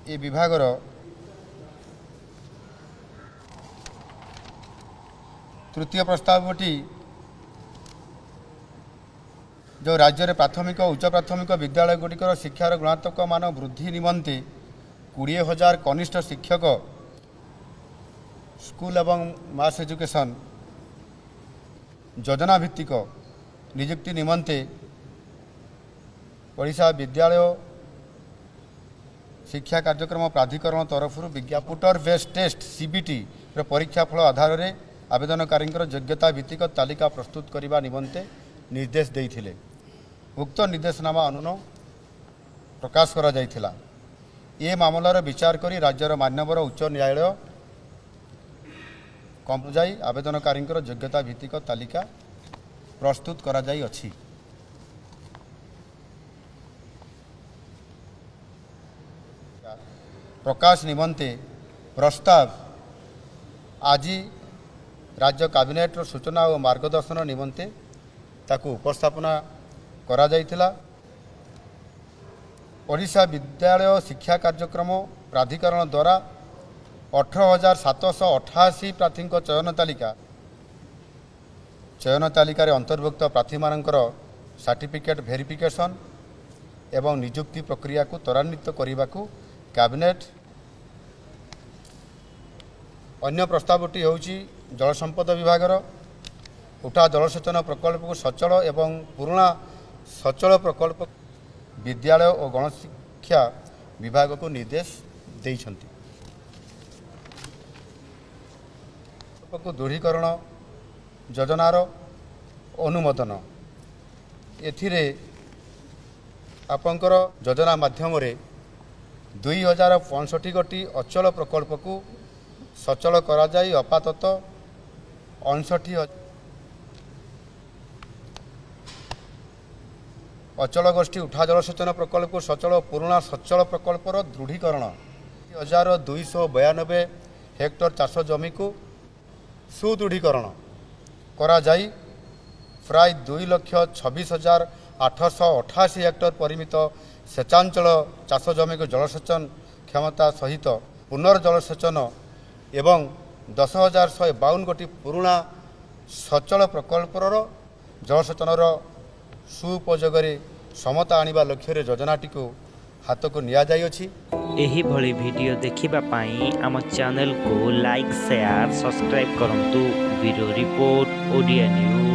ए विभागर तृतीय प्रस्तावटी जो राज्य में प्राथमिक और उच्च प्राथमिक विद्यालय गुड़िकर शिक्षार गुणात्मक मान वृद्धि निमंते 20,000 कनिष्ठ शिक्षक स्कूल एवं मास एजुकेशन योजना भित्तिक नियुक्ति निमंते ओडिशा विद्यालय शिक्षा कार्यक्रम प्राधिकरण तरफ विज्ञापुटर बेस्ड टेस्ट सीबीटी परीक्षाफल आधार में आवेदनकारी योग्यता भित्तिक तालिका प्रस्तुत करने निमंते निर्देश देइथिले। उक्त निर्देशनामा अनुन प्रकाश करा जाइथिला। ये मामलार विचार करी राज्यर मान्यवर उच्च न्यायालय कम जाई आवेदनकारी योग्यता भित्तिक तालिका प्रस्तुत करा जाई अछि। प्रकाश निमंते प्रस्ताव आज राज्य कैबिनेट सूचना और मार्गदर्शन निमंते ताकू उपस्थापना करा जाइथिला। ओडिशा विद्यालय शिक्षा कार्यक्रम प्राधिकरण द्वारा 18,788 प्रार्थी चयन तालिकार अंतर्भुक्त प्रार्थी मानकर सर्टिफिकेट वेरिफिकेशन एवं नियुक्ति प्रक्रिया को त्वरान्वित करने को कैबिनेट अन्य प्रस्तावटी होउची जल संपद विभागर उठा जलसेचन प्रकल्प को सचल एवं पुराणा सचल प्रकल्प विद्यालय और गणशिक्षा विभाग को निर्देश देइछंती। को दृढ़ीकरण योजनार अनुमोदन एथिरे आपंकर योजना माध्यम 2065 गोटी अचल प्रकल्प को सचल करा जाई आपातत 59 अचल गोष्ठी उठा जलसेचन प्रकल्प को सचल पुराणा सचल प्रकल्पर दृढ़ीकरण 1292 हेक्टर चाष जमी को सुदृढ़ीकरण करा जाई प्राय 2,26,888 हेक्टर परिमित सेचांचल चाष जमी को जलसेचन क्षमता सहित पुनर्जलसेचन एवं 10,152 गोटी पुराणा सचल प्रकल्पर जलसेचनर सुपयोगरे समता आनिबा लक्ष्य रे योजनाटी को हाथ को निया जाई अछि। एही भली वीडियो देखिबा पाई आम चैनल को लाइक शेयर सब्सक्राइब करंतु। Bureau report Odia news.